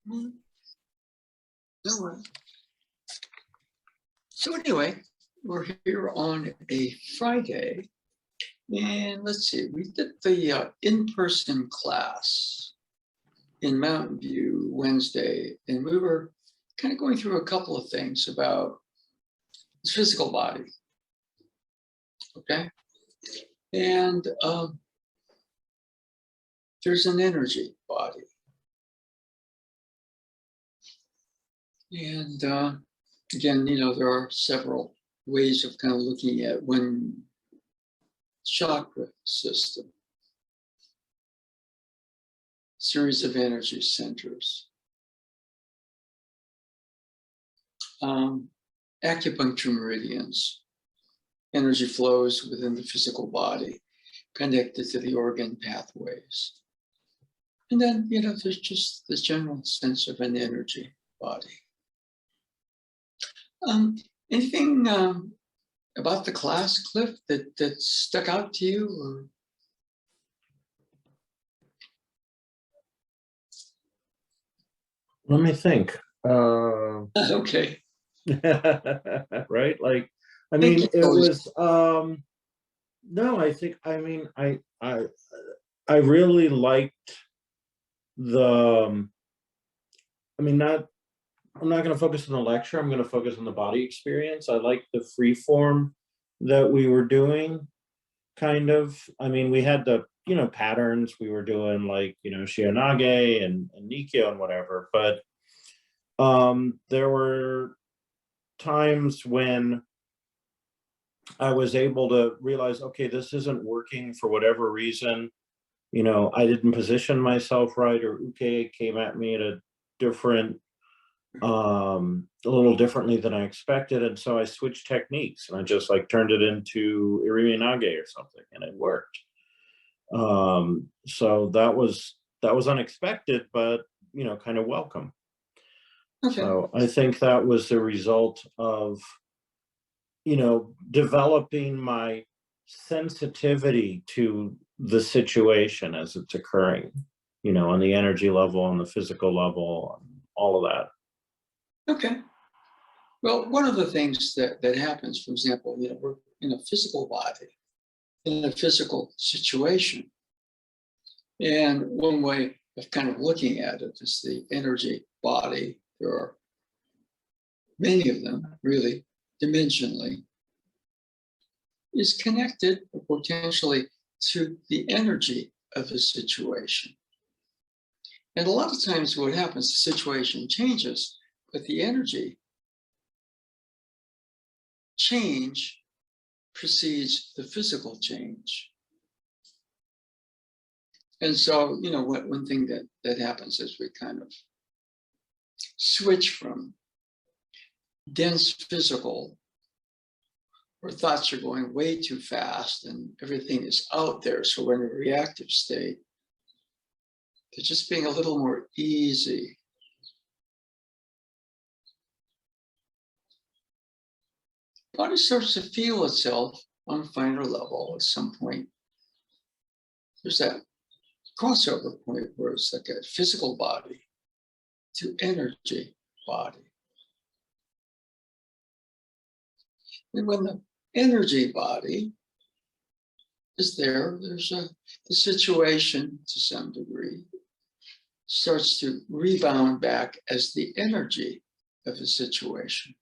Mm, no worries. So anyway, we're here on a Friday, and let's see, we did the in-person class in Mountain View Wednesday, and we were kind of going through a couple of things about the physical body, okay? And there's an energy body. And again, there are several ways of kind of looking at one chakra system, series of energy centers. Acupuncture meridians, energy flows within the physical body, connected to the organ pathways. And then, there's just this general sense of an energy body. Anything about the class, Cliff, that stuck out to you? Or? Let me think. Okay. Right? Like, I mean, it was no, I really liked the I'm not going to focus on the lecture. I'm going to focus on the body experience. I like the free form that we were doing, kind of. I mean, we had the, patterns we were doing, like, Shionage and Nikyo and whatever. But there were times when I was able to realize, okay, this isn't working for whatever reason. I didn't position myself right, or Uke came at me at a different a little differently than I expected, and so I switched techniques and I just like turned it into Irimi Nage or something, and it worked. So that was unexpected, but kind of welcome. Okay. So I think that was the result of developing my sensitivity to the situation as it's occurring, on the energy level, on the physical level, all of that. Okay. Well, one of the things that happens, for example, we're in a physical body, in a physical situation. And one way of kind of looking at it is the energy body. There are many of them, really, dimensionally, is connected potentially to the energy of the situation. And a lot of times what happens, the situation changes, but the energy change precedes the physical change. And so, one thing that happens is we kind of switch from dense physical, where thoughts are going way too fast and everything is out there. So we're in a reactive state, to just being a little more easy. Body starts to feel itself on a finer level at some point. There's that crossover point where it's like a physical body to energy body. And when the energy body is there, there's the situation to some degree starts to rebound back as the energy of the situation.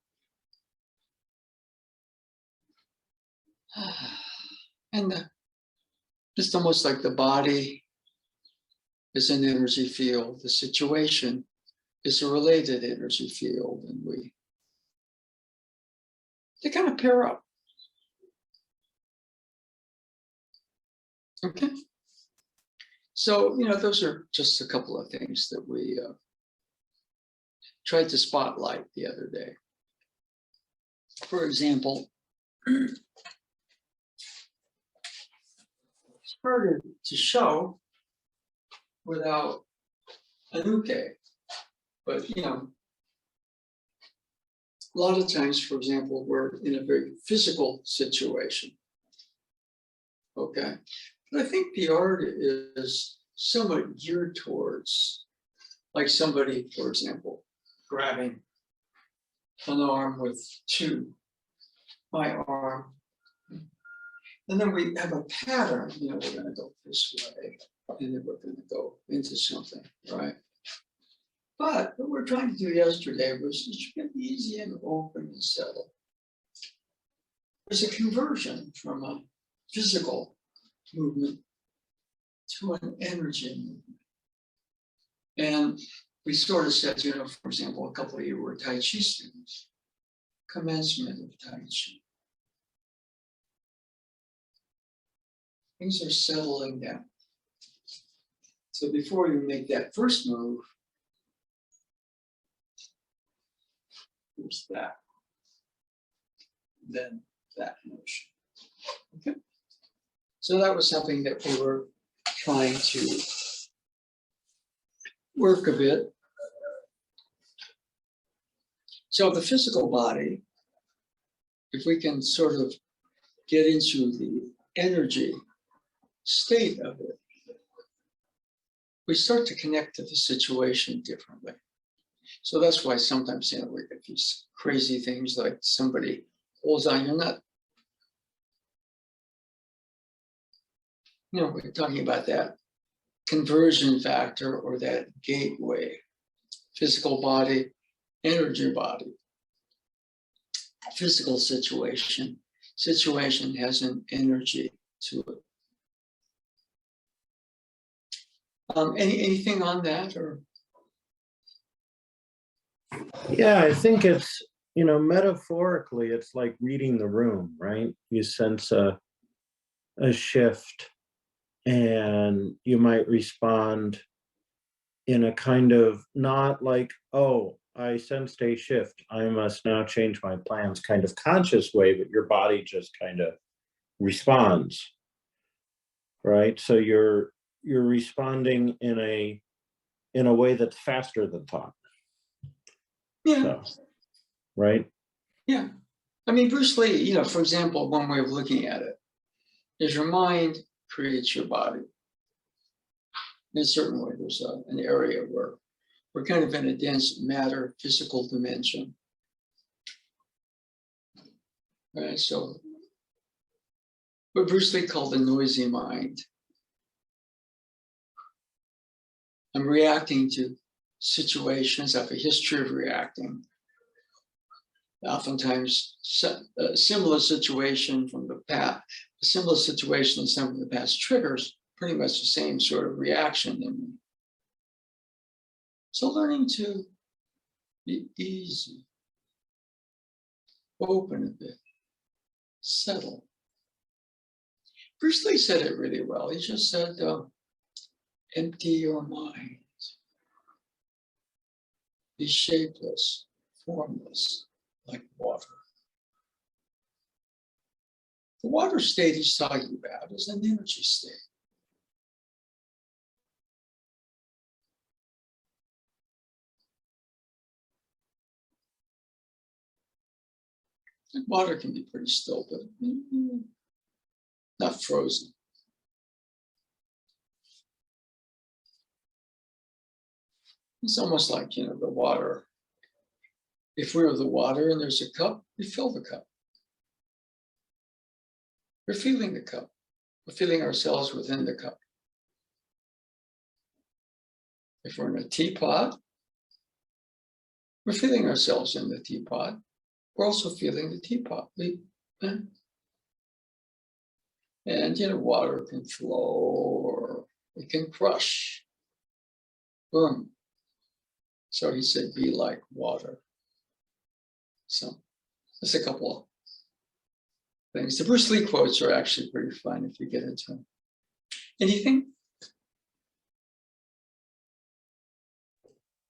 And it's almost like the body is an energy field, the situation is a related energy field, and they kind of pair up. Okay. So, those are just a couple of things that we tried to spotlight the other day. For example, it's harder to show without an uke, but a lot of times, for example, we're in a very physical situation. Okay. But I think the art is somewhat geared towards like somebody, for example, grabbing an arm with my arm. And then we have a pattern, we're gonna go this way, and then we're gonna go into something, right? But what we're trying to do yesterday was just get easy and open and settle. There's a conversion from a physical movement to an energy movement. And we sort of said, for example, a couple of you were Tai Chi students, commencement of Tai Chi. Things are settling down. So before you make that first move, there's that. Then that motion. Okay. So that was something that we were trying to work a bit. So the physical body, if we can sort of get into the energy state of it, we start to connect to the situation differently. So that's why sometimes, we get these crazy things like somebody holds on your nut. We're talking about that conversion factor or that gateway, physical body, energy body, physical situation has an energy to it. Anything on that, or? Yeah, I think it's, metaphorically, it's like reading the room, right? You sense a shift, and you might respond in a kind of not like, oh, I sensed a shift, I must now change my plans kind of conscious way, but your body just kind of responds, right? So you're responding in a way that's faster than thought. Yeah. So, right? Yeah. I mean, Bruce Lee, for example, one way of looking at it is your mind creates your body. In a certain way, there's an area where we're kind of in a dense matter, physical dimension. Right? So, what Bruce Lee called the noisy mind. I'm reacting to situations. I have a history of reacting. Oftentimes, a similar situation from the past, a similar situation in some of the past triggers pretty much the same sort of reaction in me. So learning to be easy, open a bit, settle. Bruce Lee said it really well. He just said, empty your mind. Be shapeless, formless, like water. The water state he's talking about is an energy state. And water can be pretty still, but not frozen. It's almost like, the water. If we're the water and there's a cup, we fill the cup. We're feeling the cup. We're feeling ourselves within the cup. If we're in a teapot, we're feeling ourselves in the teapot. We're also feeling the teapot. And water can flow or it can crush. Boom. So he said, be like water. So there's a couple of things. The Bruce Lee quotes are actually pretty fun if you get into them. Anything?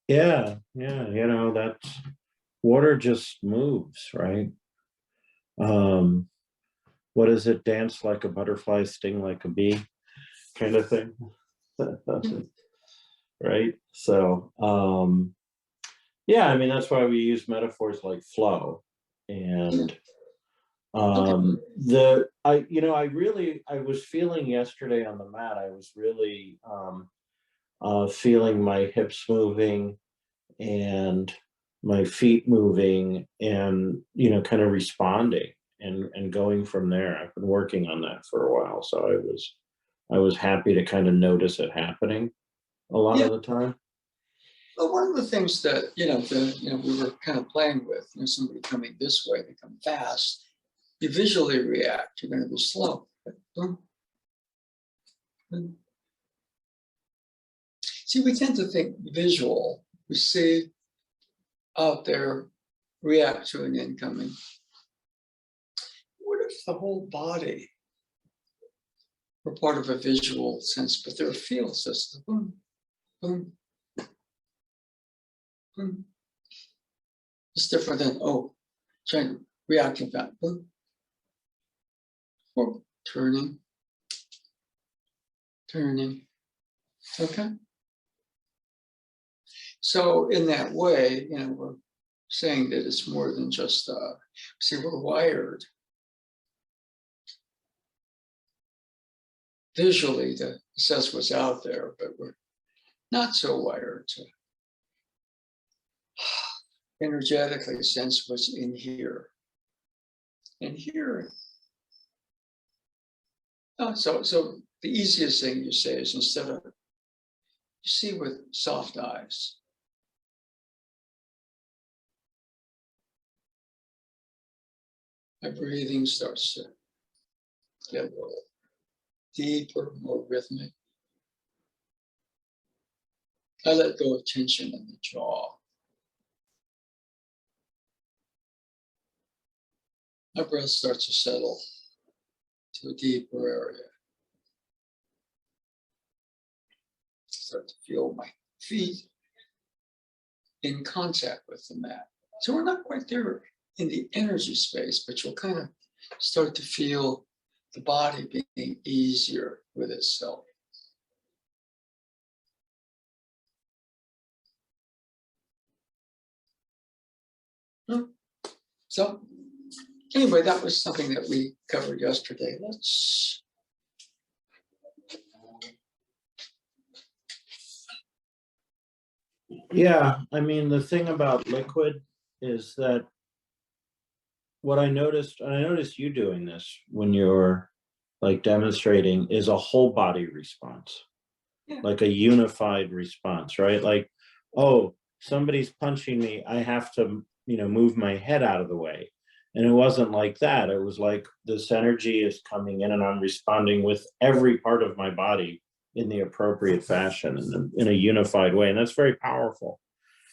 Yeah, that's water just moves, right? What is it? Dance like a butterfly, sting like a bee, kind of thing. Right? So, yeah, I mean, that's why we use metaphors like flow. And I was feeling yesterday on the mat, I was really feeling my hips moving and my feet moving, and kind of responding and going from there. I've been working on that for a while, so I was happy to kind of notice it happening a lot Yeah. of the time. Well, one of the things that, we were kind of playing with, somebody coming this way, they come fast, you visually react, you're going to be slow. Boom, boom. See, we tend to think visual. We see out there, react to an incoming. What if the whole body were part of a visual sense, but there are feel systems? Boom, boom, boom. It's different than, trying to react to that. Boom. Or turning. Okay. So in that way, we're saying that it's more than just, see, we're wired visually to assess what's out there, but we're not so wired to energetically sense what's in here. And here, so the easiest thing you say is, instead of, you see with soft eyes. My breathing starts to get a little deeper, more rhythmic. I let go of tension in the jaw. My breath starts to settle to a deeper area. Start to feel my feet in contact with the mat. So we're not quite there in the energy space, but you'll kind of start to feel the body being easier with itself. So anyway, that was something that we covered yesterday. Yeah, I mean, the thing about liquid is that what I noticed, and I noticed you doing this when you're like demonstrating, is a whole body response. Yeah. Like a unified response, right? Like, oh, somebody's punching me, I have to, move my head out of the way. And it wasn't like that. It was like this energy is coming in and I'm responding with every part of my body in the appropriate fashion, in a unified way. And that's very powerful.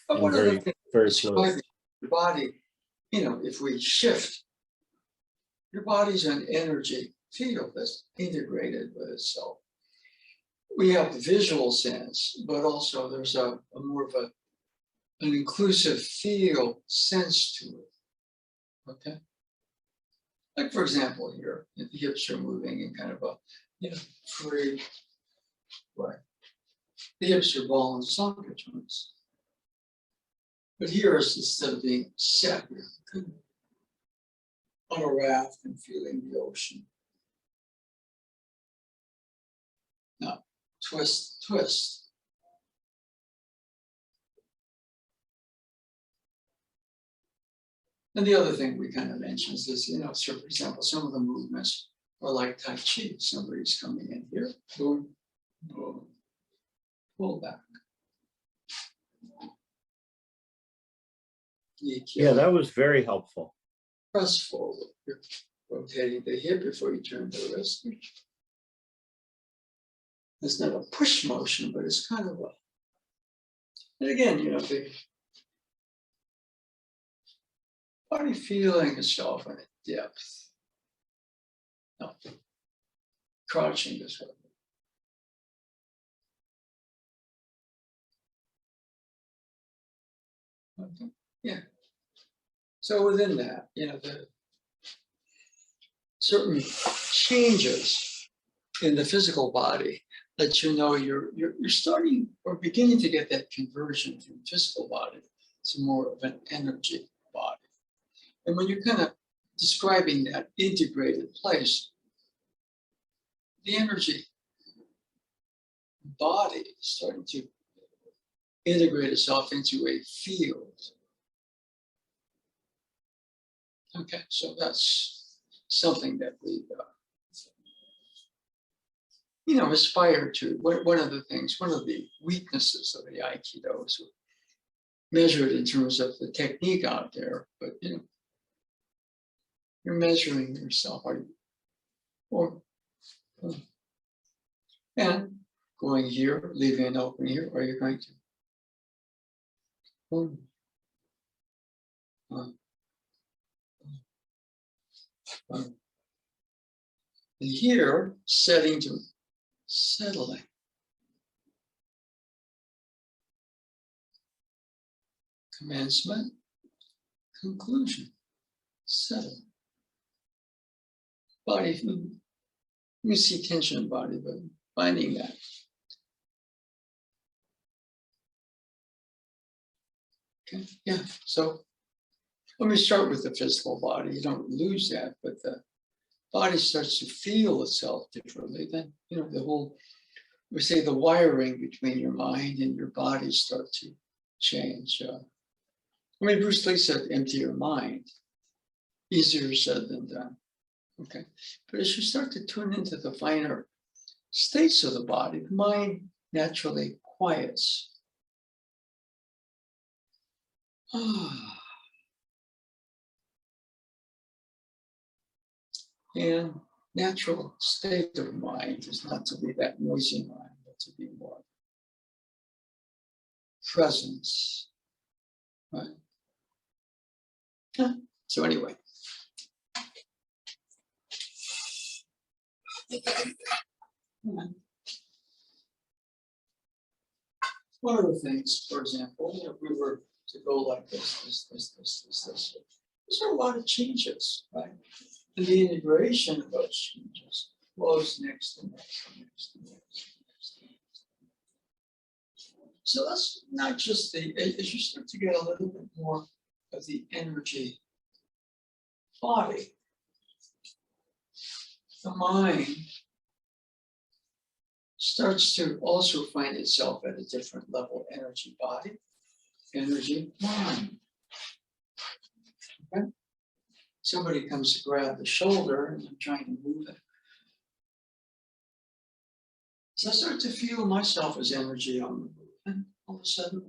But And one of the very, things very describing fluid. the body, if we shift, your body's an energy field that's integrated with itself. We have the visual sense, but also there's a more of an inclusive feel sense to it. Okay. Like, for example, here, the hips are moving in kind of a free way. The hips are ball and socket joints. But here, instead of being set, you're kind of on a raft and feeling the ocean. Now, twist, twist. And the other thing we kind of mentioned is, so for example, some of the movements are like Tai Chi. Somebody's coming in here, boom, boom, pull back. Yeah, that was very helpful. Press forward. You're rotating the hip before you turn the wrist. It's not a push motion, but it's kind of a, and again, the body feeling itself in a depth. No, crouching this way. Okay. Yeah. So within that, the certain changes in the physical body that you're starting or beginning to get that conversion from physical body to more of an energy body. And when you're kind of describing that integrated place, the energy body is starting to integrate itself into a field. Okay, so that's something that we, aspire to. One of the things, one of the weaknesses of the Aikido is measured in terms of the technique out there, but you're measuring yourself. Are you, and going here, leaving it open here, or you're going to. And here, setting to settling. Commencement, conclusion, settle. Body, you see tension in body, but finding that. Okay, yeah, so let me start with the physical body. You don't lose that, but the body starts to feel itself differently. Then, the whole, we say the wiring between your mind and your body start to change. Bruce Lee said, empty your mind. Easier said than done. Okay, but as you start to tune into the finer states of the body, the mind naturally quiets. And natural state of mind is not to be that noisy mind, but to be more presence, right? So anyway. One of the things, for example, if we were to go like this, there's a lot of changes, right? And the integration of those changes flows next and next and next and next. So that's not just as you start to get a little bit more of the energy body, the mind starts to also find itself at a different level, energy body, energy mind. Okay? Somebody comes to grab the shoulder and I'm trying to move it. So I start to feel myself as energy on the move. And all of a sudden,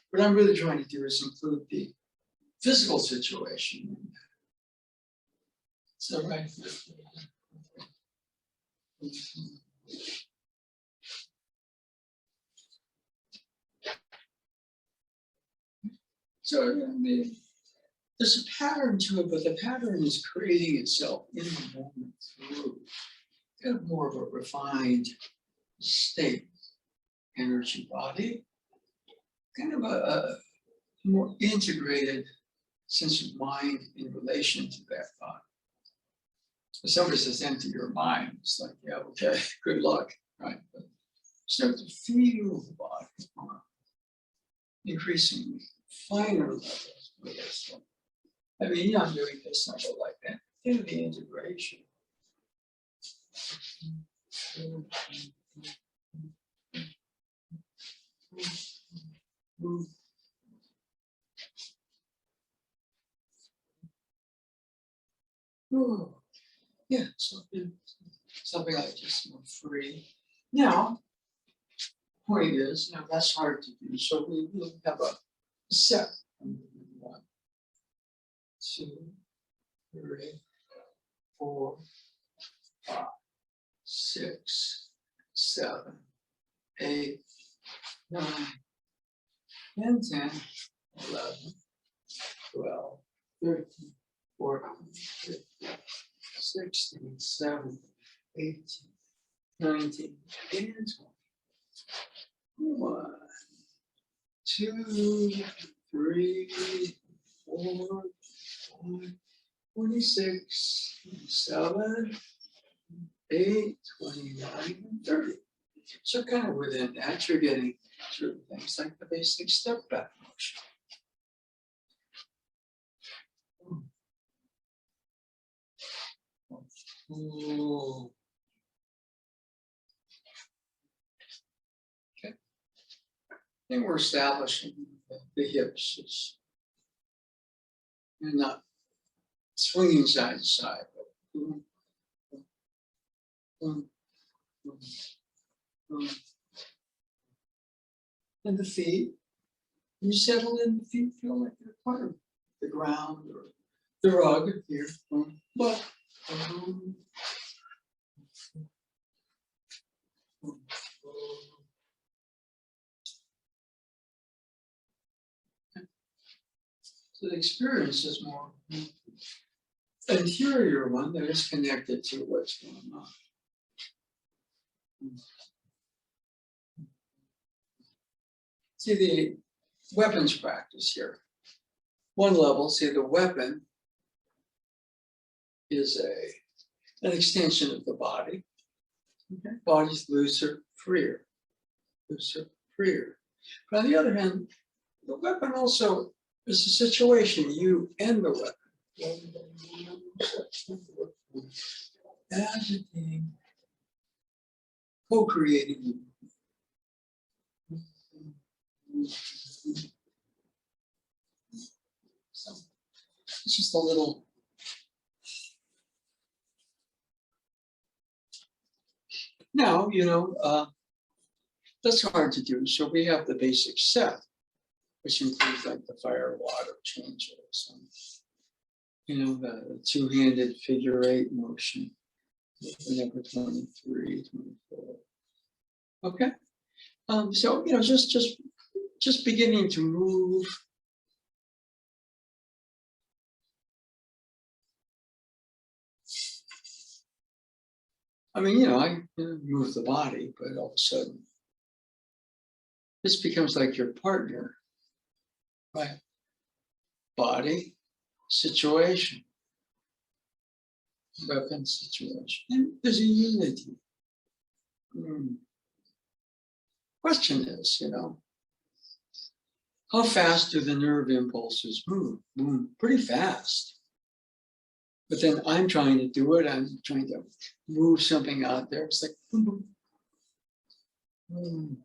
what I'm really trying to do is include the physical situation. So right. So there's a pattern to it, but the pattern is creating itself in the moment through kind of more of a refined state, energy body, kind of a more integrated sense of mind in relation to that body. If somebody says empty your mind, it's like, yeah, okay, good luck, right? But start to feel the body on increasingly finer levels with this one. I'm doing this, and I go like that. Do the integration. Yeah, something like just more free. Now, point is, that's hard to do. So we will have a set. 1, 2, 3, 4, 5, 6, 7, 8, 9, 10, 11, 12, 13, 14, 15, 16, 17, 18, 19, and 20. 1, 2, 3, 4, 5, 26, 27, 8, 29, and 30. So kind of within that, you're getting through things like the basic step back motion. Ooh. think we're establishing the hips is you're not swinging side to side. But boom, boom, boom. And the feet, you settle in, the feet feel like they're part of the ground or the rug here. But so the experience is more interior one that is connected to what's going on. See the weapons practice here. One level, see the weapon is an extension of the body. Okay. Body's looser, freer, looser, freer. But on the other hand, the weapon also is a situation, you and the weapon. Agitating, co-creating. So it's just a little. Now, that's hard to do. So we have the basic set, which includes like the fire, water, changes, the two-handed figure 8 motion, number 23, 24. Okay. So, just beginning to move. I mean, I move the body, but all of a sudden, this becomes like your partner, right? Body, situation, weapon, situation. And there's a unity. Question is, how fast do the nerve impulses move? Boom, pretty fast. But then I'm trying to do it. I'm trying to move something out there. It's like boom, boom. Boom.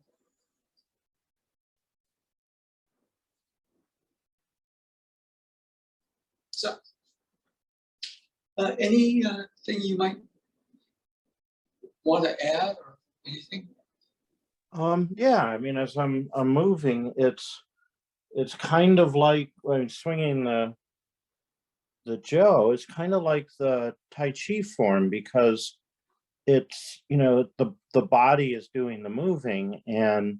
So, anything you might want to add or anything? Yeah, I mean, as I'm moving, it's kind of like when swinging the Joe. It's kind of like the Tai Chi form because it's the body is doing the moving, and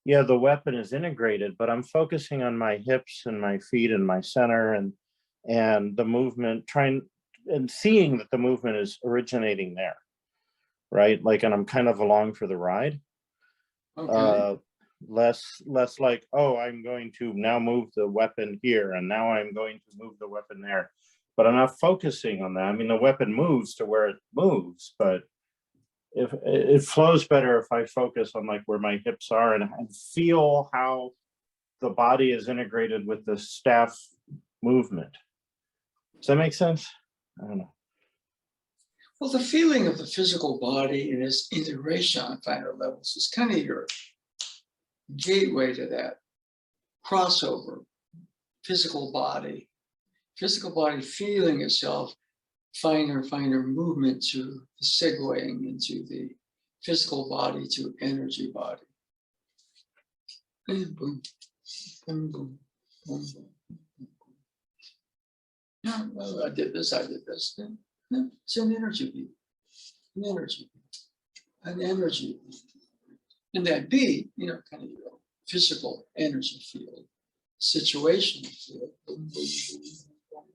yeah, the weapon is integrated, but I'm focusing on my hips and my feet and my center and the movement, trying and seeing that the movement is originating there, right? Like, and I'm kind of along for the ride. Okay. Less like, oh, I'm going to now move the weapon here, and now I'm going to move the weapon there. But I'm not focusing on that. I mean, the weapon moves to where it moves, but if it flows better if I focus on like where my hips are and feel how the body is integrated with the staff movement. Does that make sense? I don't know. Well, the feeling of the physical body and its integration on finer levels is kind of your gateway to that crossover, physical body feeling itself, finer movement to the segueing into the physical body to energy body. And boom, boom, boom, boom, boom. Yeah, well, I did this. No, it's an energy beat, an energy beat. And that beat, kind of your physical energy field, situation field. Boom, boom, boom, boom.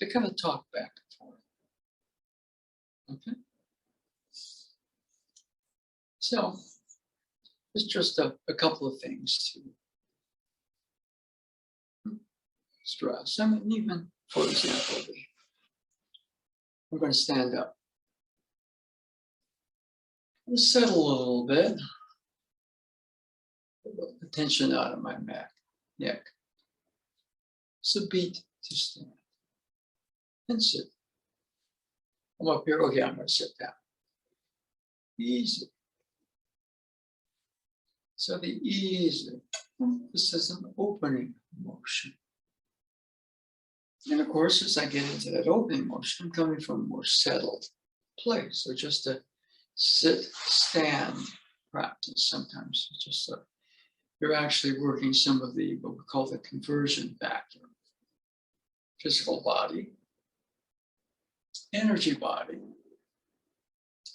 They kind of talk back and forth. Okay. So it's just a couple of things to stress. I mean, even for example, we're going to stand up. Let's settle a little bit. The tension out of my neck. So beat to stand and sit. I'm up here. Okay, I'm going to sit down. Easy. So the ease, this is an opening motion. And of course, as I get into that opening motion, I'm coming from a more settled place. So just a sit, stand practice sometimes. It's just you're actually working some of the, what we call the conversion factor. Physical body, energy body,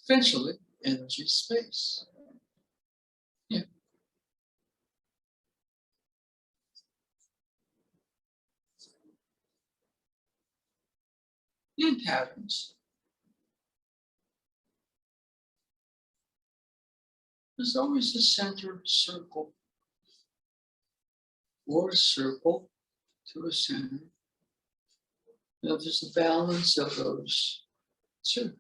eventually energy space. Yeah. In patterns. There's always a center circle or a circle to a center. You know, there's a balance of those two.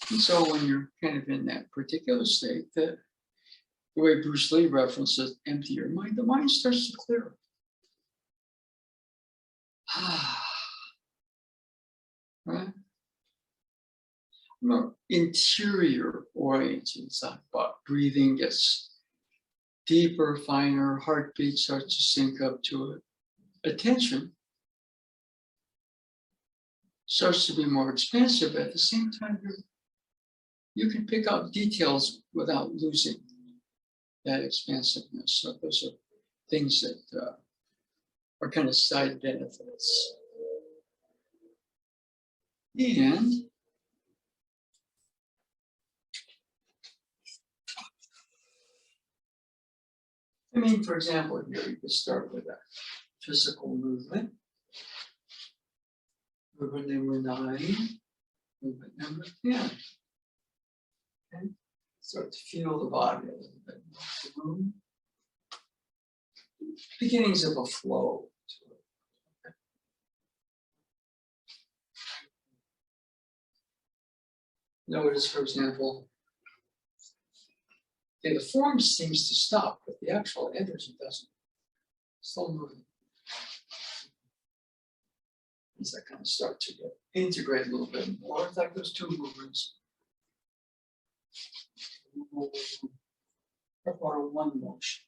And so when you're kind of in that particular state, that the way Bruce Lee references empty your mind, the mind starts to clear. Right? More interior oriented, but breathing gets deeper, finer, heartbeat starts to sync up to it. Attention starts to be more expansive. At the same time, you can pick out details without losing that expansiveness. So those are things that are kind of side benefits. And I mean, for example, here you could start with a physical movement. Movement number 9, movement number 10. Okay. Start to feel the body a little bit more. Beginnings of a flow to it. Okay. Notice, for example, okay, the form seems to stop, but the actual energy doesn't. Still moving. As I kind of start to integrate a little bit more, it's like those two movements. Or one motion.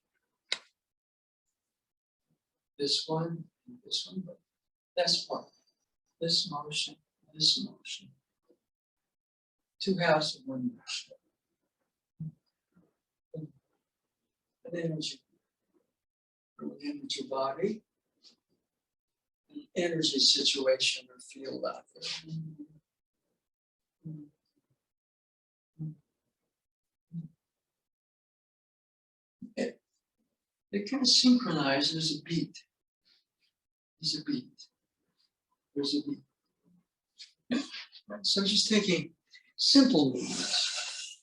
This one, but that's one. This motion, this motion. Two halves of one motion. An energy body, an energy situation or field out there. It kind of synchronizes as a beat. There's a beat. There's a beat. Yeah. Right. So just taking simple movements.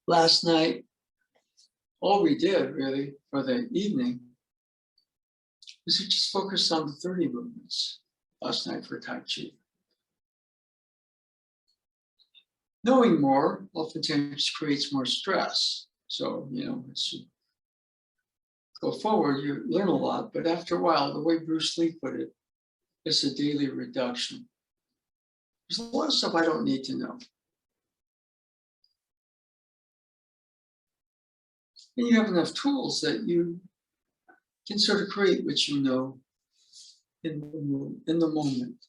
Last night, all we did really for the evening was we just focused on the 30 movements last night for Tai Chi. Knowing more oftentimes creates more stress. So, you know, as you go forward, you learn a lot, but after a while, the way Bruce Lee put it, it's a daily reduction. There's a lot of stuff I don't need to know. And you have enough tools that you can sort of create what you know in the moment.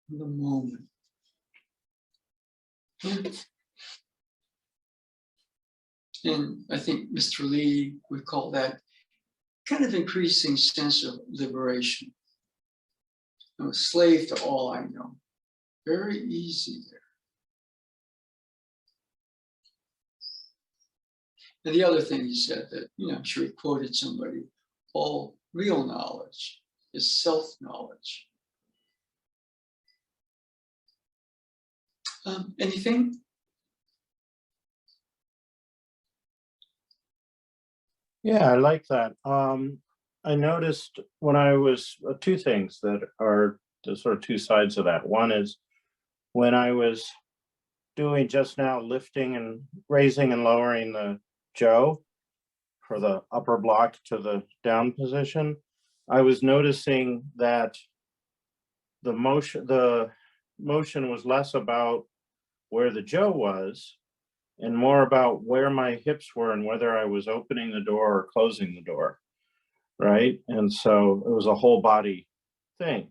In the moment. And I think Mr. Lee would call that kind of increasing sense of liberation. I'm a slave to all I know. Very easy there. And the other thing he said that, you know, I'm sure he quoted somebody, all real knowledge is self-knowledge. Anything? Yeah, I like that. I noticed when I was two things that are the sort of two sides of that. One is when I was doing just now lifting and raising and lowering the Joe for the upper block to the down position, I was noticing that the motion was less about where the Joe was and more about where my hips were and whether I was opening the door or closing the door, right? And so it was a whole body thing.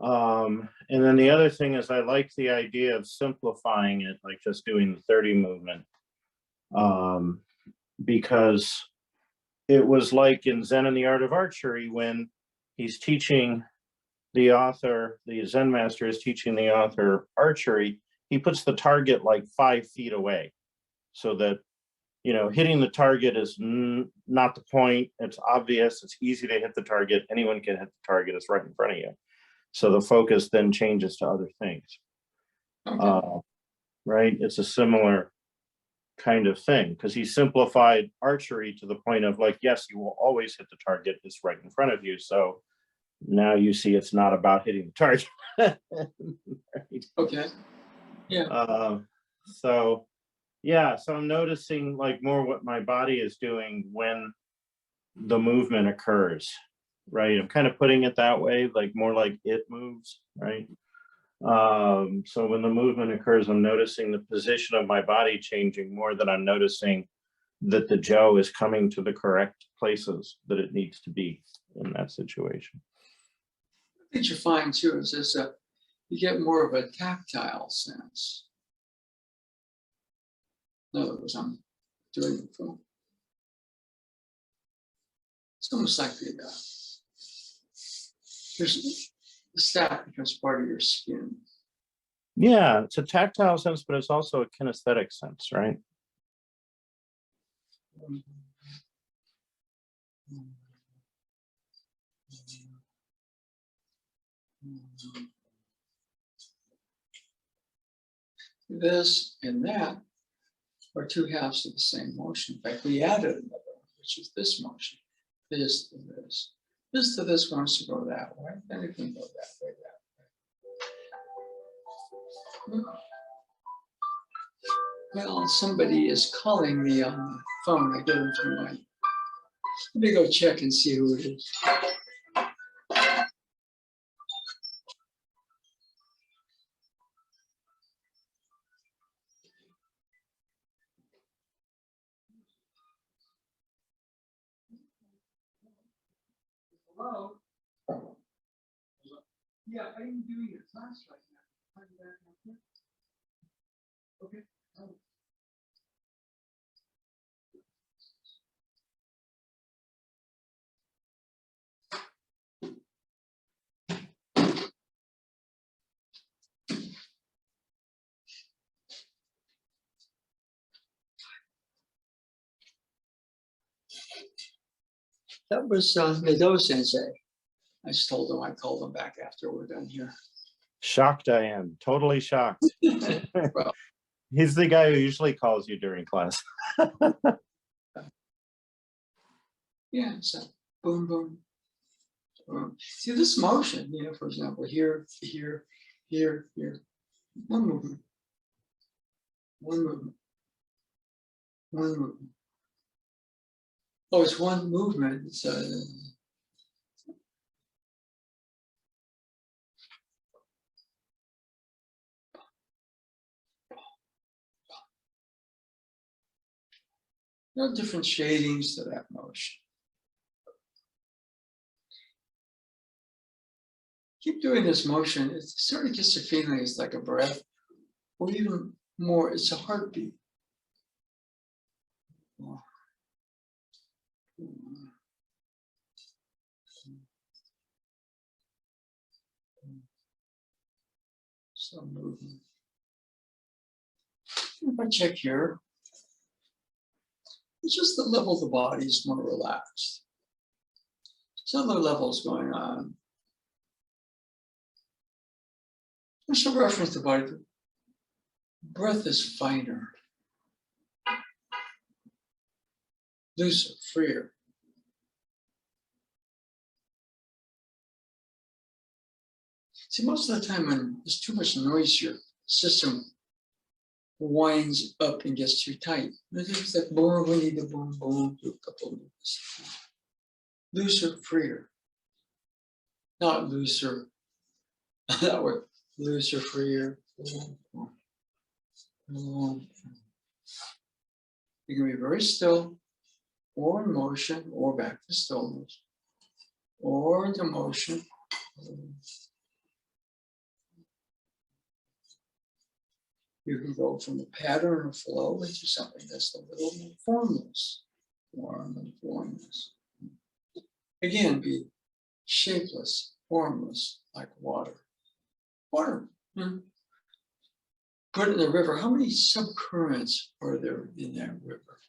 And then the other thing is I like the idea of simplifying it, like just doing the 30 movement, because it was like in Zen and the Art of Archery when he's teaching the author, the Zen master is teaching the author archery, he puts the target like 5 feet away so that, you know, hitting the target is not the point. It's obvious. It's easy to hit the target. Anyone can hit the target. It's right in front of you. So the focus then changes to other things. Okay. Right? It's a similar kind of thing because he simplified archery to the point of like, yes, you will always hit the target. It's right in front of you. So now you see it's not about hitting the target. Right? Okay. Yeah. So yeah, so I'm noticing like more what my body is doing when the movement occurs, right? I'm kind of putting it that way, like more like it moves, right? So when the movement occurs, I'm noticing the position of my body changing more than I'm noticing that the Joe is coming to the correct places that it needs to be in that situation. I think you find too is this you get more of a tactile sense. In other words, I'm doing it from. It's almost like the staff becomes part of your skin. Yeah, it's a tactile sense, but it's also a kinesthetic sense, right? This and that are two halves of the same motion. In fact, we added another, which is this motion. This to this. This to this wants to go that way, then it can go that way, that way. Well, somebody is calling me on the phone. I get them through my. Let me go check and see who it is. Hello? Yeah, I'm doing a class right now. Okay. That was Nadeau Sensei. I just told him I called him back after we're done here. Shocked I am, totally shocked. Well, He's the guy who usually calls you during class. yeah, so boom, boom, boom. See this motion, you know, for example, here, here, here, here. One movement. One movement. One movement. Oh, it's one movement. It's no different shadings to that motion. Keep doing this motion. It sort of gets the feeling it's like a breath, or even more, it's a heartbeat. Some movement. If I check here, it's just the level of the body is more relaxed. Some other levels going on. There's some reference to body. Breath is finer, looser, freer. See, most of the time when there's too much noise, your system winds up and gets too tight. It's like boom, we need to boom, boom, do a couple of minutes. Looser, freer. Not looser, that word, looser, freer. You can be very still, or in motion, or back to stillness, or into motion. You can go from a pattern of flow into something that's a little more formless, form and formless. Again, be shapeless, formless, like water. Water. Put it in the river. How many subcurrents are there in that river?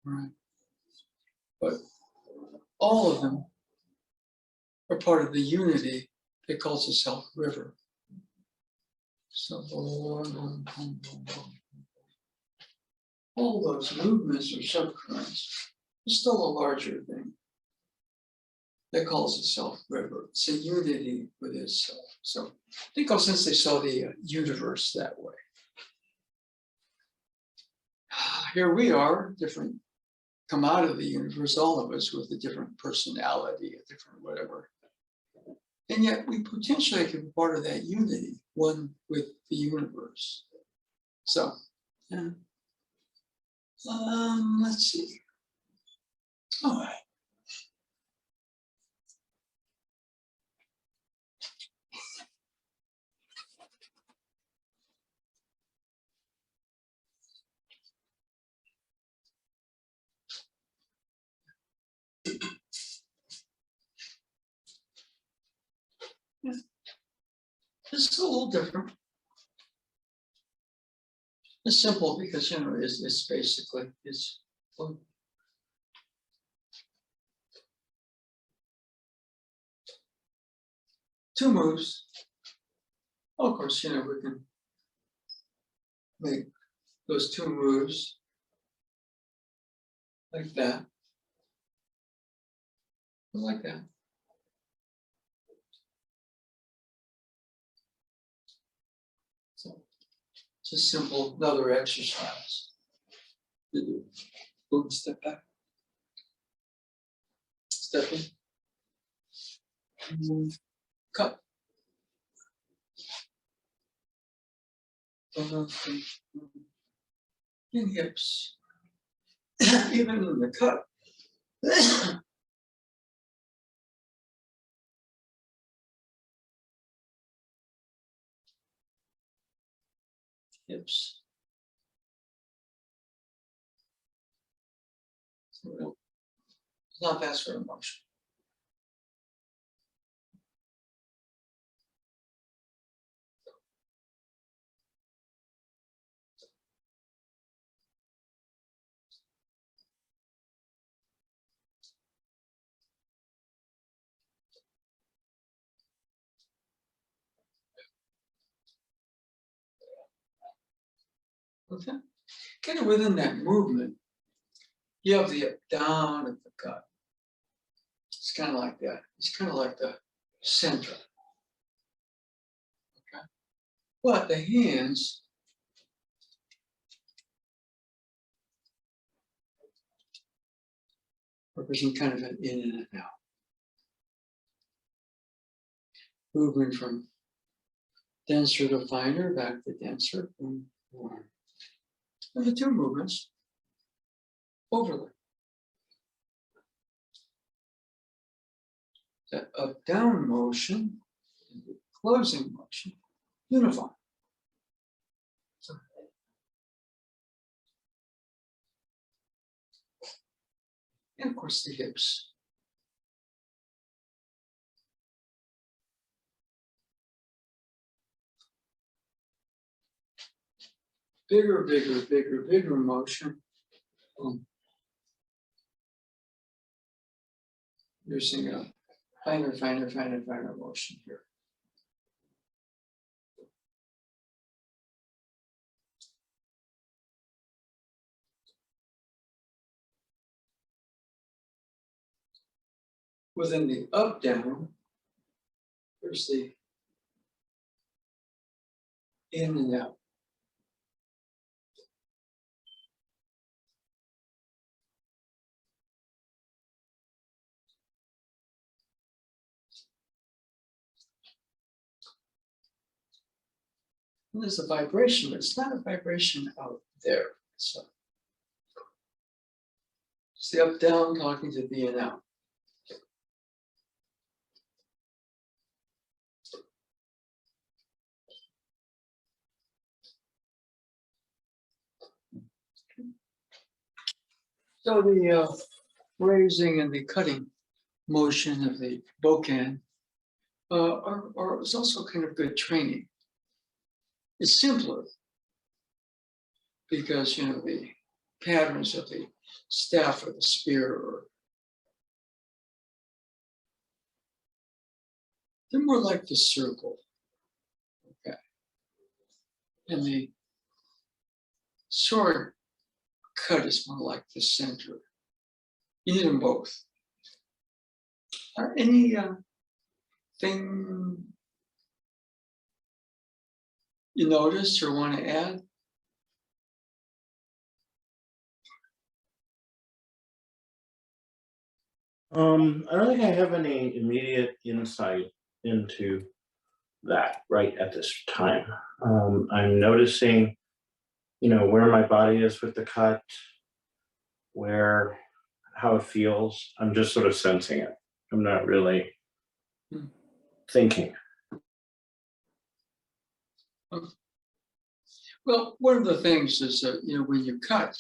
Right. But all of them are part of the unity that calls itself river. So all those movements or subcurrents is still a larger thing that calls itself river. It's a unity with itself. So think of since they saw the universe that way. Here we are, different, come out of the universe, all of us with a different personality, a different whatever. And yet we potentially can be part of that unity, one with the universe. So, yeah. Let's see. All right. Yeah. This is a little different. It's simple because it's basically well, two moves. Of course, we can make those two moves like that, like that. So just simple, another exercise. Move, step back, step in, move, cut. In hips, even in the cut. Hips. So it's not fast for emotion. Okay. Kind of within that movement, you have the up down of the gut. It's kind of like that. It's kind of like the center. Okay. But the hands represent kind of an in and an out. Moving from denser to finer, back to denser, and warm. And the two movements overlay. That up down motion and the closing motion unify. So, and of course the hips. Bigger, bigger, bigger, bigger motion. You're seeing a finer, finer, finer, finer motion here. Within the up down, there's the in and out. And there's a vibration, but it's not a vibration out there. So it's the up down talking to the in out. So the raising and the cutting motion of the bokan is also kind of good training. It's simpler because, you know, the patterns of the staff or the spear, they're more like the circle. Okay. And the sword cut is more like the center. You need them both. Any thing you notice or want to add? I don't think I have any immediate insight into that right at this time. I'm noticing, you know, where my body is with the cut, how it feels. I'm just sort of sensing it. I'm not really thinking. Well, one of the things is that, you know, when you cut,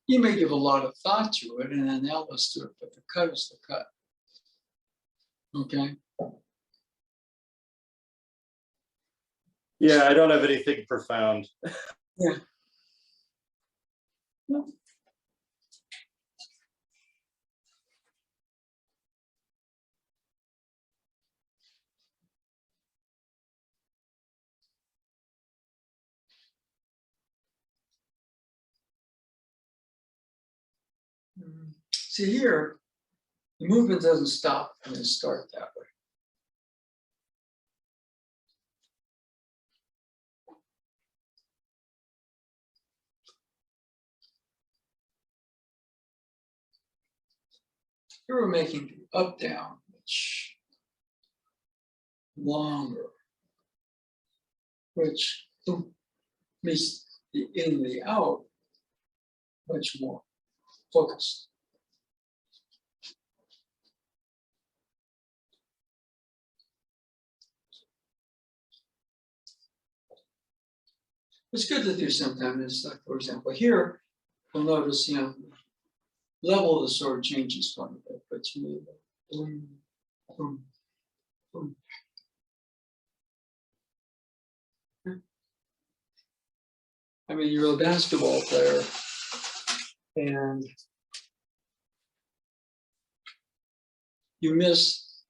you may give a lot of thought to it and analysis to it, but the cut is the cut. Okay. Yeah, I don't have anything profound. Yeah. No. See here, the movement doesn't stop and then start that way. Here we're making the up down much longer, which makes the in the out much more focused. What's good to do sometimes is, like, for example, here, you'll notice, you know, level of the sword changes quite a bit, but you need boom, boom, boom. I mean, you're a basketball player, and you miss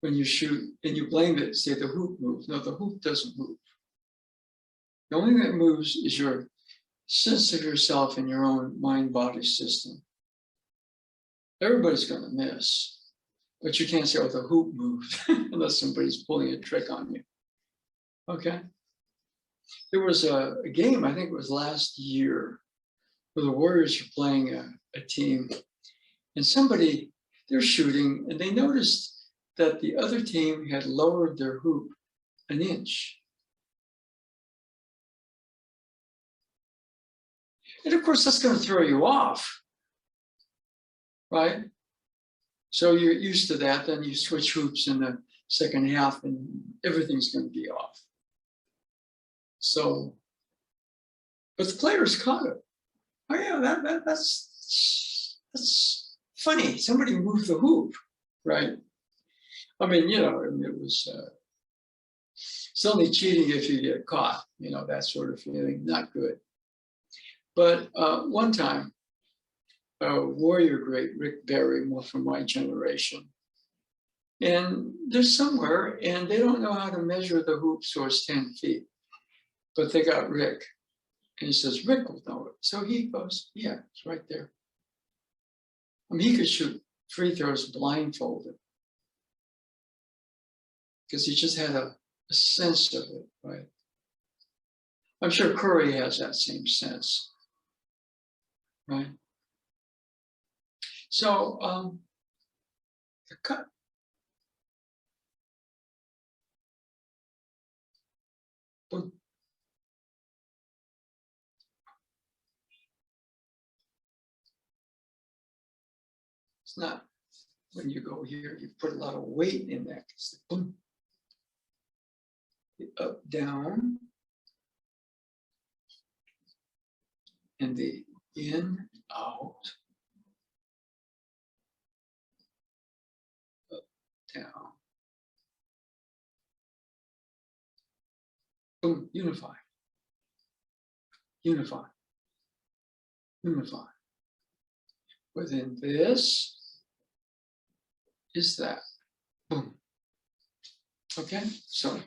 when you shoot, and you blame it, say the hoop moved. No, the hoop doesn't move. The only thing that moves is your sense of yourself and your own mind-body system. Everybody's going to miss, but you can't say, oh, the hoop moved, unless somebody's pulling a trick on you. Okay? There was a game, I think it was last year, where the Warriors were playing a team, and they're shooting, and they noticed that the other team had lowered their hoop an inch. And of course, that's going to throw you off, right? So you're used to that, then you switch hoops in the second half and everything's going to be off. So, but the players caught it. Oh yeah, that's funny. Somebody moved the hoop, right? I mean, you know, it was, it's only cheating if you get caught, you know, that sort of feeling, not good. But one time, a warrior great, Rick Barry, more from my generation, and they're somewhere, and they don't know how to measure the hoop, so it's 10 feet. But they got Rick, and he says, Rick will know it. So he goes, yeah, it's right there. I mean, he could shoot free throws blindfolded because he just had a sense of it, right? I'm sure Curry has that same sense, right? So the cut. boom. It's not when you go here, you put a lot of weight in that. It's boom. Up, down, and the in, out, up, down. Boom, unify, unify, unify. Within this is that. Boom. Okay, so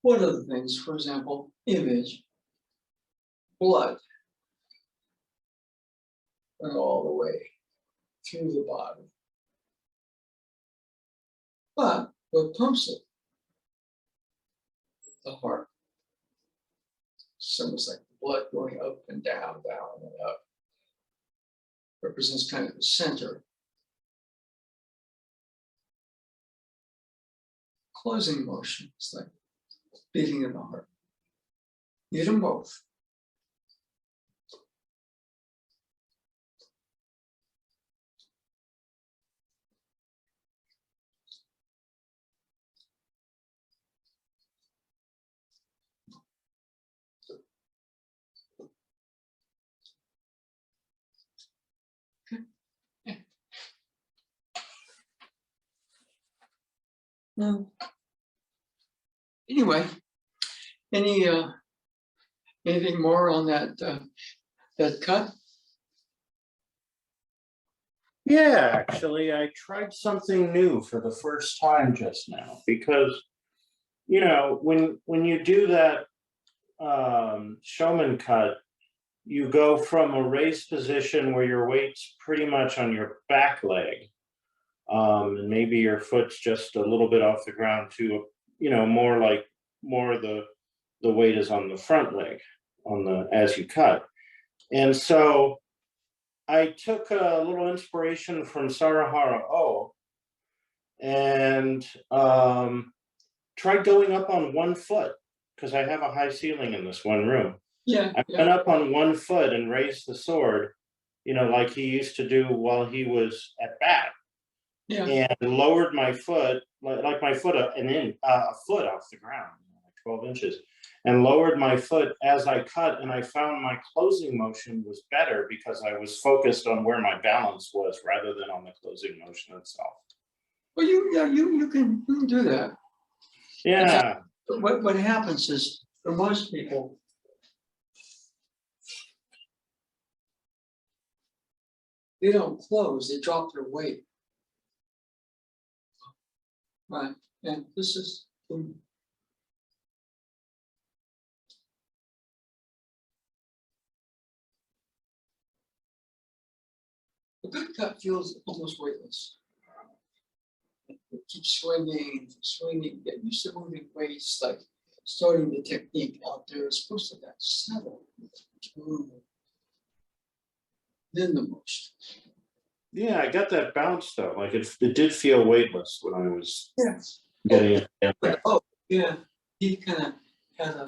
what are the things, for example, image, blood, went all the way through the body. But what pumps it? The heart. So it's like the blood going up and down, down and up. Represents kind of the center. Closing motion, it's like beating in the heart. Need them both. No. Anyway, anything more on that that cut? Yeah, actually, I tried something new for the first time just now because, you know, when you do that showman cut, you go from a raised position where your weight's pretty much on your back leg, and maybe your foot's just a little bit off the ground to, you know, more the weight is on the front leg on the as you cut. And so I took a little inspiration from Sarahara O and tried going up on 1 foot because I have a high ceiling in this one room. Yeah. I went up on 1 foot and raised the sword, you know, like he used to do while he was at bat. Yeah. And lowered my foot, like my foot a foot off the ground, like 12 inches, and lowered my foot as I cut. And I found my closing motion was better because I was focused on where my balance was rather than on the closing motion itself. Well, you can do that. Yeah. What happens is for most people, they don't close, they drop their weight. Right, and this is a good cut feels almost weightless. Keep swinging, swinging, get used to moving weights, like starting the technique out there is supposed to that settle, move, then the motion. Yeah, I got that bounce though. Like it did feel weightless when I was getting it. Oh, yeah, he kind of had a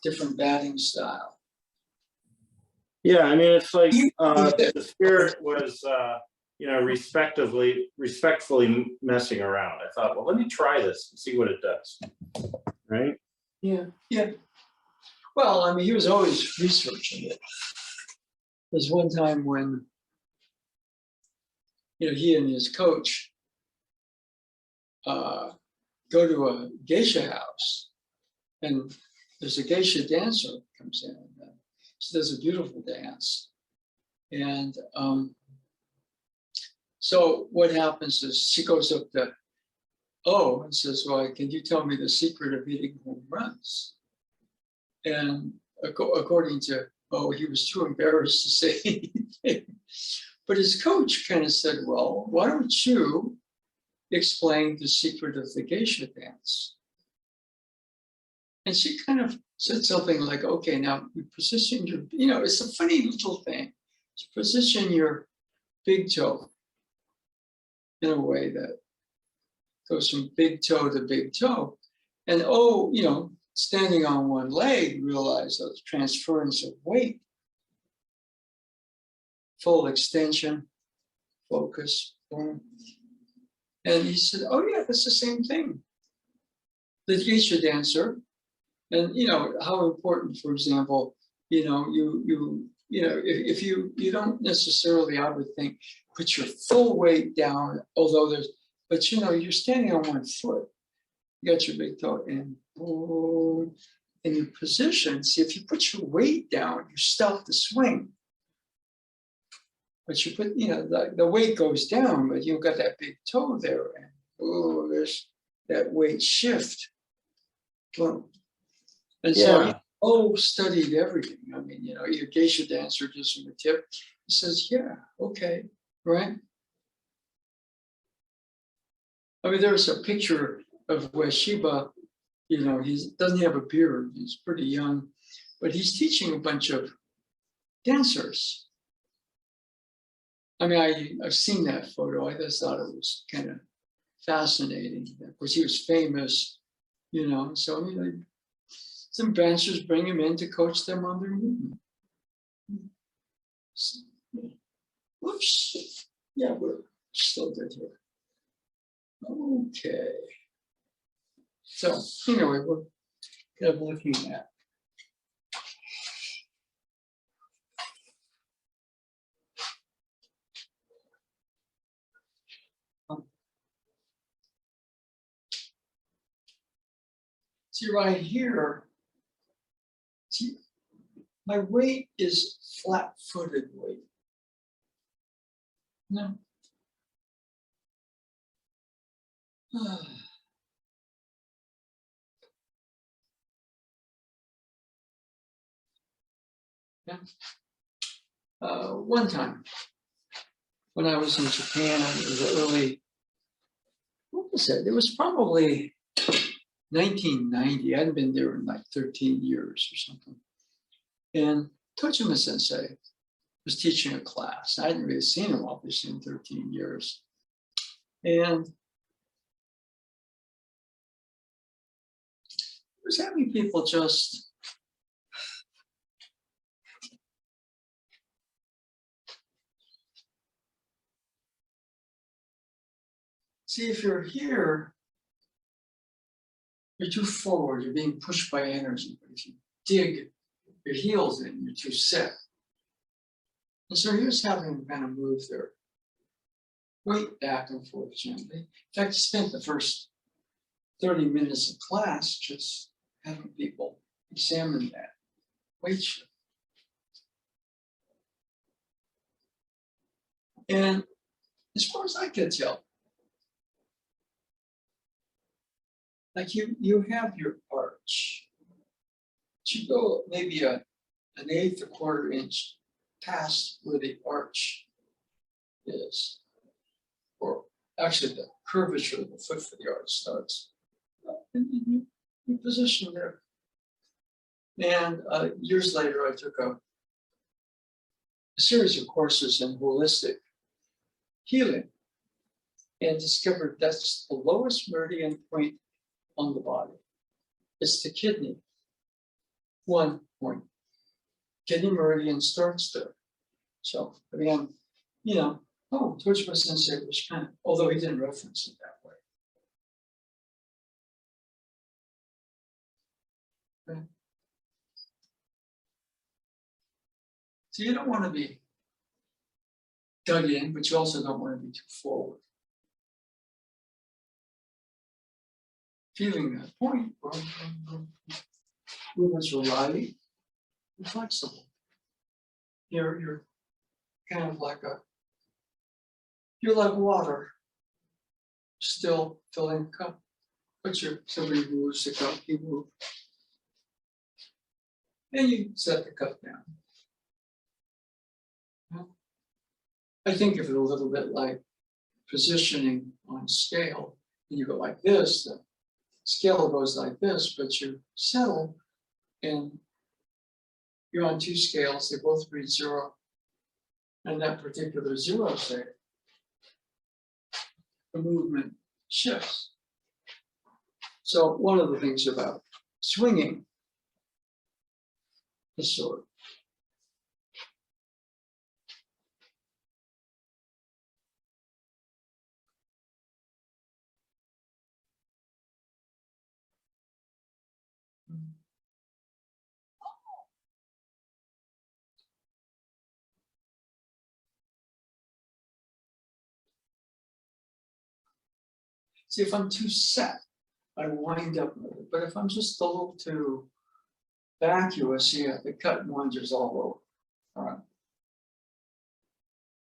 different batting style. Yeah, I mean, it's like the spirit was, you know, respectfully messing around. I thought, well, let me try this and see what it does. Right? Yeah, yeah. Well, I mean, he was always researching it. There's one time when, you know, he and his coach go to a geisha house, and there's a geisha dancer that comes in. She does a beautiful dance. And so what happens is she goes up to O and says, well, can you tell me the secret of hitting home runs? And according to O, he was too embarrassed to say anything. But his coach kind of said, well, why don't you explain the secret of the geisha dance? And she kind of said something like, okay, now you position your, you know, it's a funny little thing. You position your big toe in a way that goes from big toe to big toe. And standing on one leg, realize the transference of weight, full extension, focus. Boom. And he said, oh yeah, that's the same thing. The geisha dancer, and how important, for example, if you don't necessarily, I would think, put your full weight down, but you're standing on one foot, you got your big toe in, boom, and your position. See, if you put your weight down, you stop the swing. But you put, the weight goes down, but you've got that big toe there, and there's that weight shift. Boom. And Yeah. so studied everything. I mean, your geisha dancer gives him a tip. He says, yeah, okay, right? I mean, there's a picture of where Shiba, he doesn't have a beard. He's pretty young, but he's teaching a bunch of dancers. I mean, I've seen that photo. I just thought it was kind of fascinating. Of course, he was famous, so some dancers bring him in to coach them on their movement. Whoops. Yeah, we're still good here. Okay. So anyway, we're kind of looking at see right here, my weight is flat-footed weight. No. Yeah. One time when I was in Japan, it was early, what was it? It was probably 1990. I hadn't been there in like 13 years or something. And Tojima Sensei was teaching a class. I hadn't really seen him obviously in 13 years. And he was having people just see, if you're here, you're too forward, you're being pushed by energy. But if you dig your heels in, you're too set. And so he was having them kind of move their weight back and forth gently. In fact, he spent the first 30 minutes of class just having people examine that weight shift. And as far as I can tell, like you have your arch. You go maybe an eighth or quarter inch past where the arch is, or actually the curvature of the foot for the arch starts. And you position there. And years later, I took a series of courses in holistic healing and discovered that's the lowest meridian point on the body. It's the kidney. 1 point. Kidney meridian starts there. So again, Tojima Sensei was kind of, although he didn't reference it that way. Okay. So you don't want to be dug in, but you also don't want to be too forward. Feeling that point, movements are light and flexible. You're kind of like you're like water, still filling the cup. But somebody moves the cup, you move. And you set the cup down. I think of it a little bit like positioning on scale. And you go like this, the scale goes like this, but you settle and you're on 2 scales, they both read 0. and that particular zero state, the movement shifts. So one of the things about swinging the sword see, if I'm too set, I wind up with it. But if I'm just a little too vacuous, yeah, the cut wanders all over. All right.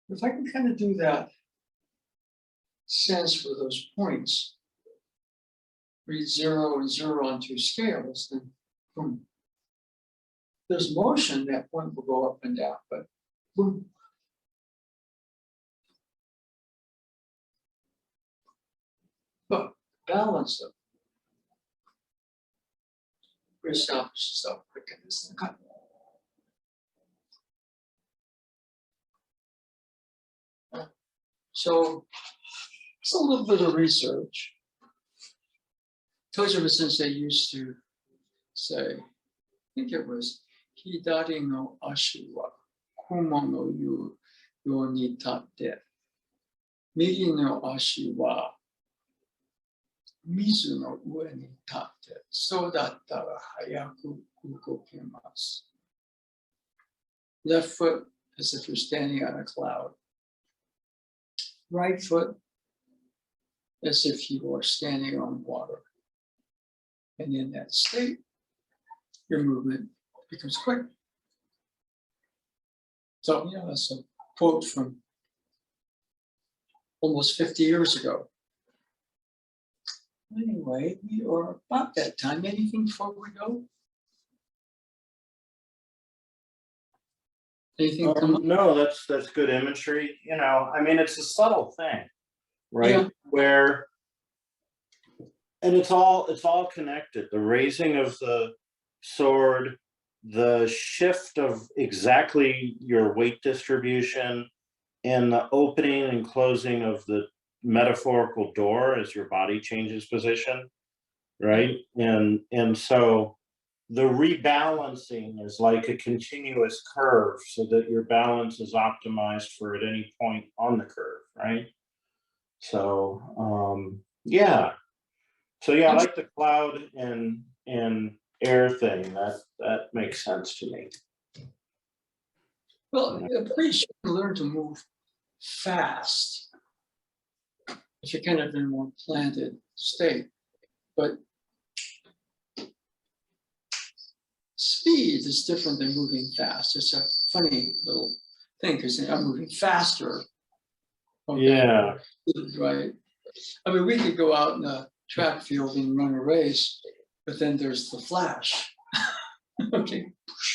If I can kind of do that sense for those points, read 0 and 0 on 2 scales, then boom. There's motion, that point will go up and down, but boom. But balance them. Reestablish yourself quickness. So it's a little bit of research. Tojima Sensei used to say, I think it was, Hidari no ashi wa kumo no yu yo ni tatte, migi no ashi wa mizu no ue ni tatte, so dattara hayaku ugokimasu. Left foot as if you're standing on a cloud. Right foot as if you are standing on water. And in that state, your movement becomes quick. So, you know, that's a quote from almost 50 years ago. Anyway, we are about that time. Anything before we go? Anything come up? No, that's good imagery. You know, I mean, it's a subtle thing, right? Yeah. Where, and it's all connected. The raising of the sword, the shift of exactly your weight distribution, and the opening and closing of the metaphorical door as your body changes position, right? And so the rebalancing is like a continuous curve so that your balance is optimized for at any point on the curve, right? So yeah. So yeah, I like the cloud and air thing. That makes sense to me. Well, a priest should learn to move fast if you're kind of in a more planted state. But speed is different than moving fast. It's a funny little thing because I'm moving faster. Okay. Yeah. Right. I mean, we could go out in a track field and run a race, but then there's the flash. Okay,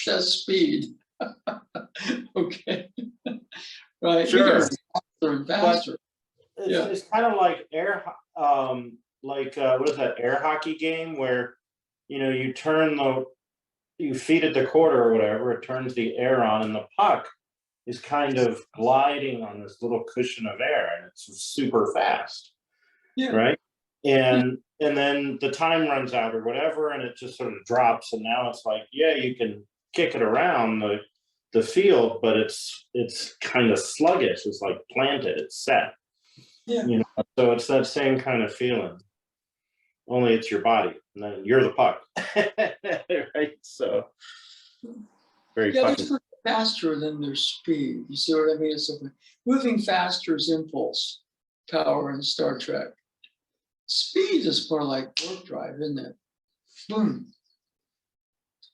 that's speed. Okay. Right. Sure. We go faster and faster. It's kind of like air, what is that, air hockey game where, you know, you feed it the quarter or whatever, it turns the air on, and the puck is kind of gliding on this little cushion of air, and it's super fast. Yeah. Right. And then the time runs out or whatever, and it just sort of drops. And now it's like, yeah, you can kick it around the field, but it's kind of sluggish. It's like planted, it's set. Yeah. You know, so it's that same kind of feeling. Only it's your body, and then you're the puck. Right. So very Yeah, fucking. there's faster than their speed. You see what I mean? It's like moving faster is impulse, power in Star Trek. Speed is more like warp drive, isn't it? Boom.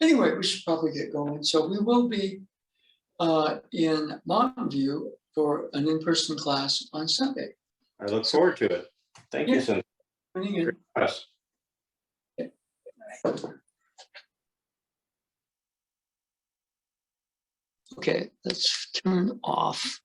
Anyway, we should probably get going. So we will be in Mountain View for an in-person class on Sunday. I look forward to it. Thank you, Cynthia. Yes. Okay, let's turn off